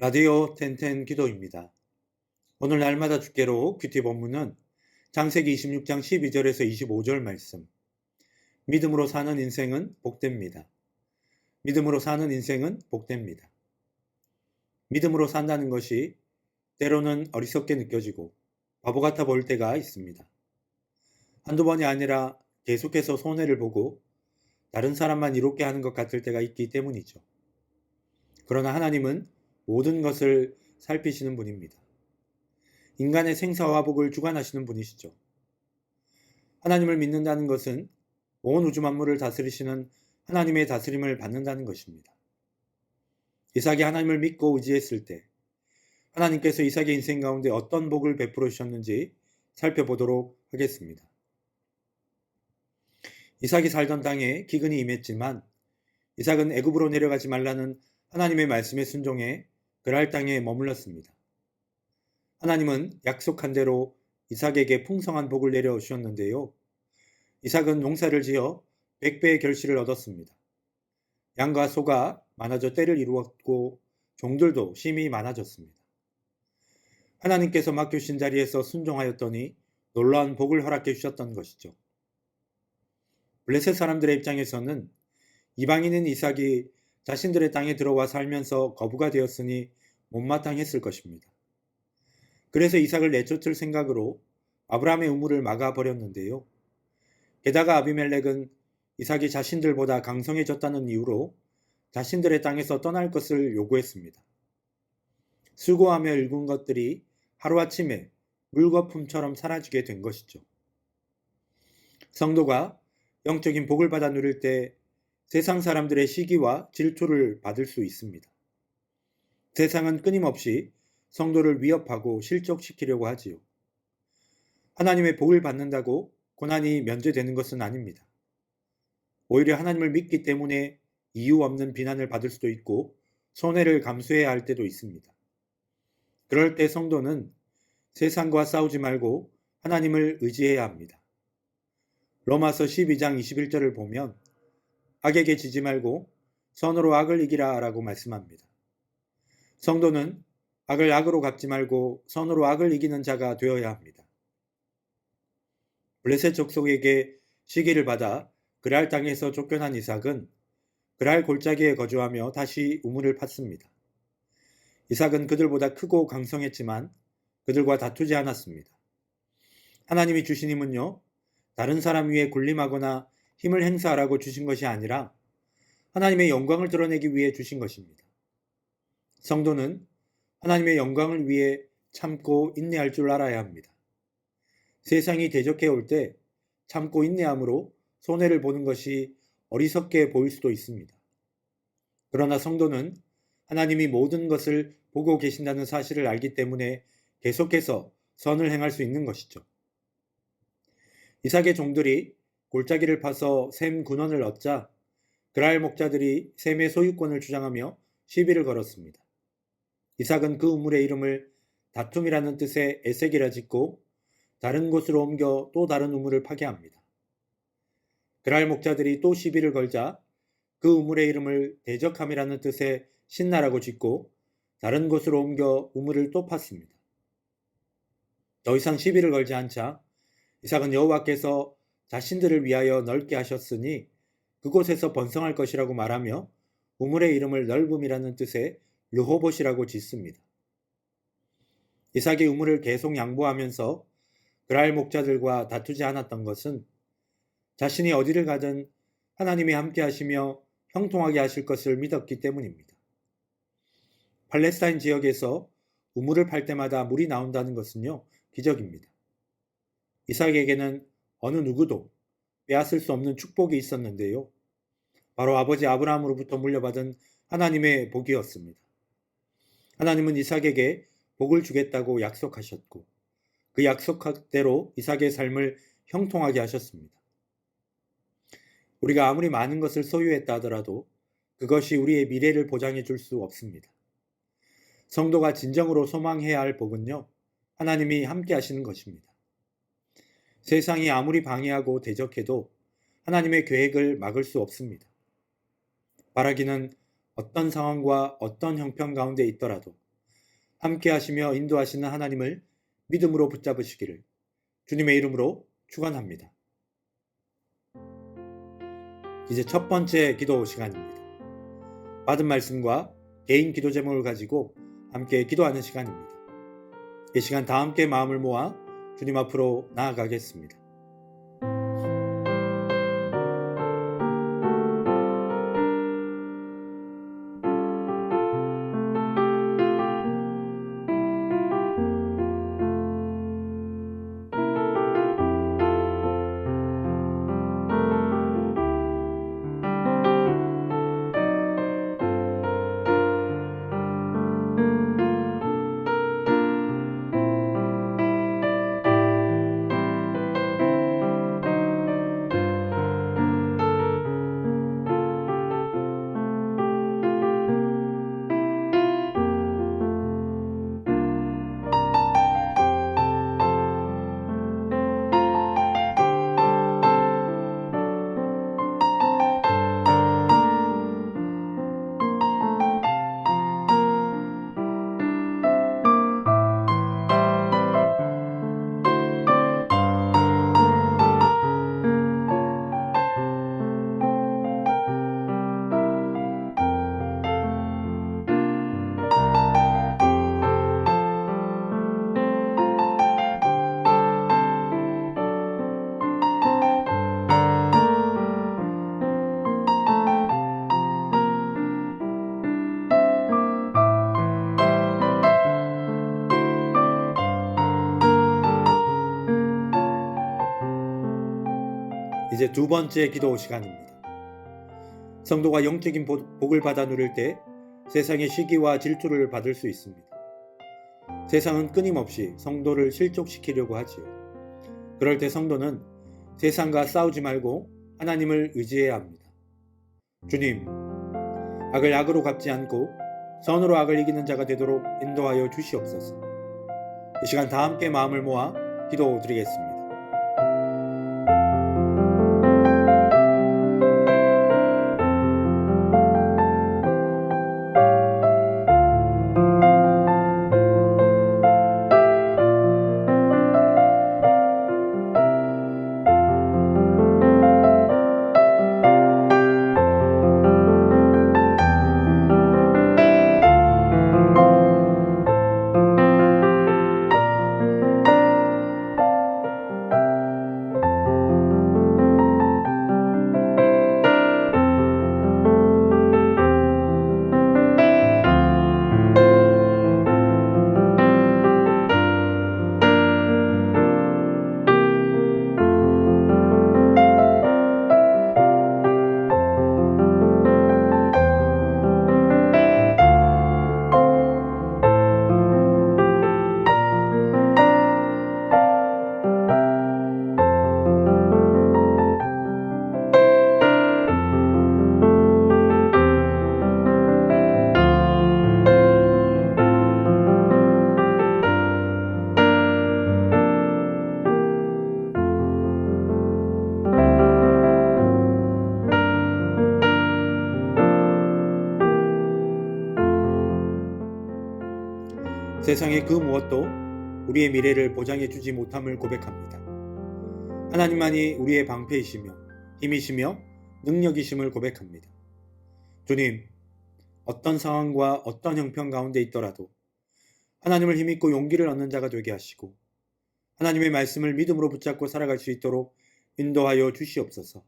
라디오 텐텐 기도입니다. 오늘 날마다 주께로 큐티 본문은 창세기 26장 12절에서 25절 말씀. 믿음으로 사는 인생은 복됩니다. 믿음으로 사는 인생은 복됩니다. 믿음으로 산다는 것이 때로는 어리석게 느껴지고 바보 같아 보일 때가 있습니다. 한두 번이 아니라 계속해서 손해를 보고 다른 사람만 이롭게 하는 것 같을 때가 있기 때문이죠. 그러나 하나님은 모든 것을 살피시는 분입니다. 인간의 생사와 복을 주관하시는 분이시죠. 하나님을 믿는다는 것은 온 우주 만물을 다스리시는 하나님의 다스림을 받는다는 것입니다. 이삭이 하나님을 믿고 의지했을 때 하나님께서 이삭의 인생 가운데 어떤 복을 베풀어 주셨는지 살펴보도록 하겠습니다. 이삭이 살던 땅에 기근이 임했지만 이삭은 애굽으로 내려가지 말라는 하나님의 말씀에 순종해 그랄 땅에 머물렀습니다. 하나님은 약속한 대로 이삭에게 풍성한 복을 내려 주셨는데요. 이삭은 농사를 지어 100배의 결실을 얻었습니다. 양과 소가 많아져 떼를 이루었고 종들도 심히 많아졌습니다. 하나님께서 맡겨주신 자리에서 순종하였더니 놀라운 복을 허락해 주셨던 것이죠. 블레셋 사람들의 입장에서는 이방인인 이삭이 자신들의 땅에 들어와 살면서 거부가 되었으니 못마땅했을 것입니다. 그래서 이삭을 내쫓을 생각으로 아브라함의 우물을 막아버렸는데요. 게다가 아비멜렉은 이삭이 자신들보다 강성해졌다는 이유로 자신들의 땅에서 떠날 것을 요구했습니다. 수고하며 일군 것들이 하루아침에 물거품처럼 사라지게 된 것이죠. 성도가 영적인 복을 받아 누릴 때 세상 사람들의 시기와 질투를 받을 수 있습니다. 세상은 끊임없이 성도를 위협하고 실족시키려고 하지요. 하나님의 복을 받는다고 고난이 면제되는 것은 아닙니다. 오히려 하나님을 믿기 때문에 이유 없는 비난을 받을 수도 있고 손해를 감수해야 할 때도 있습니다. 그럴 때 성도는 세상과 싸우지 말고 하나님을 의지해야 합니다. 로마서 12장 21절을 보면 악에게 지지 말고 선으로 악을 이기라 라고 말씀합니다. 성도는 악을 악으로 갚지 말고 선으로 악을 이기는 자가 되어야 합니다. 블레셋 족속에게 시기를 받아 그랄 땅에서 쫓겨난 이삭은 그랄 골짜기에 거주하며 다시 우물을 팠습니다. 이삭은 그들보다 크고 강성했지만 그들과 다투지 않았습니다. 하나님이 주신 힘은요, 다른 사람 위에 군림하거나 힘을 행사하라고 주신 것이 아니라 하나님의 영광을 드러내기 위해 주신 것입니다. 성도는 하나님의 영광을 위해 참고 인내할 줄 알아야 합니다. 세상이 대적해 올 때 참고 인내함으로 손해를 보는 것이 어리석게 보일 수도 있습니다. 그러나 성도는 하나님이 모든 것을 보고 계신다는 사실을 알기 때문에 계속해서 선을 행할 수 있는 것이죠. 이삭의 종들이 골짜기를 파서 샘 군원을 얻자 그랄 목자들이 샘의 소유권을 주장하며 시비를 걸었습니다. 이삭은 그 우물의 이름을 다툼이라는 뜻의 에색이라 짓고 다른 곳으로 옮겨 또 다른 우물을 파게 합니다. 그랄 목자들이 또 시비를 걸자 그 우물의 이름을 대적함이라는 뜻의 신나라고 짓고 다른 곳으로 옮겨 우물을 또 팠습니다. 더 이상 시비를 걸지 않자 이삭은 여호와께서 자신들을 위하여 넓게 하셨으니 그곳에서 번성할 것이라고 말하며 우물의 이름을 넓음이라는 뜻의 르호봇이라고 짓습니다. 이삭이 우물을 계속 양보하면서 그랄 목자들과 다투지 않았던 것은 자신이 어디를 가든 하나님이 함께 하시며 형통하게 하실 것을 믿었기 때문입니다. 팔레스타인 지역에서 우물을 팔 때마다 물이 나온다는 것은요, 기적입니다. 이삭에게는 어느 누구도 빼앗을 수 없는 축복이 있었는데요. 바로 아버지 아브라함으로부터 물려받은 하나님의 복이었습니다. 하나님은 이삭에게 복을 주겠다고 약속하셨고 그 약속대로 이삭의 삶을 형통하게 하셨습니다. 우리가 아무리 많은 것을 소유했다 하더라도 그것이 우리의 미래를 보장해 줄 수 없습니다. 성도가 진정으로 소망해야 할 복은요, 하나님이 함께 하시는 것입니다. 세상이 아무리 방해하고 대적해도 하나님의 계획을 막을 수 없습니다. 바라기는 어떤 상황과 어떤 형편 가운데 있더라도 함께 하시며 인도하시는 하나님을 믿음으로 붙잡으시기를 주님의 이름으로 축원합니다. 이제 첫 번째 기도 시간입니다. 받은 말씀과 개인 기도 제목을 가지고 함께 기도하는 시간입니다. 이 시간 다 함께 마음을 모아 주님 앞으로 나아가겠습니다. 이제 두 번째 기도 시간입니다. 성도가 영적인 복을 받아 누릴 때 세상의 시기와 질투를 받을 수 있습니다. 세상은 끊임없이 성도를 실족시키려고 하지요. 그럴 때 성도는 세상과 싸우지 말고 하나님을 의지해야 합니다. 주님, 악을 악으로 갚지 않고 선으로 악을 이기는 자가 되도록 인도하여 주시옵소서. 이 시간 다 함께 마음을 모아 기도드리겠습니다. 세상의 그 무엇도 우리의 미래를 보장해 주지 못함을 고백합니다. 하나님만이 우리의 방패이시며 힘이시며 능력이심을 고백합니다. 주님, 어떤 상황과 어떤 형편 가운데 있더라도 하나님을 힘입고 용기를 얻는 자가 되게 하시고 하나님의 말씀을 믿음으로 붙잡고 살아갈 수 있도록 인도하여 주시옵소서.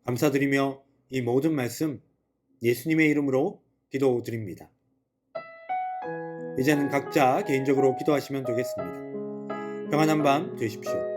감사드리며 이 모든 말씀 예수님의 이름으로 기도드립니다. 이제는 각자 개인적으로 기도하시면 되겠습니다. 평안한 밤 되십시오.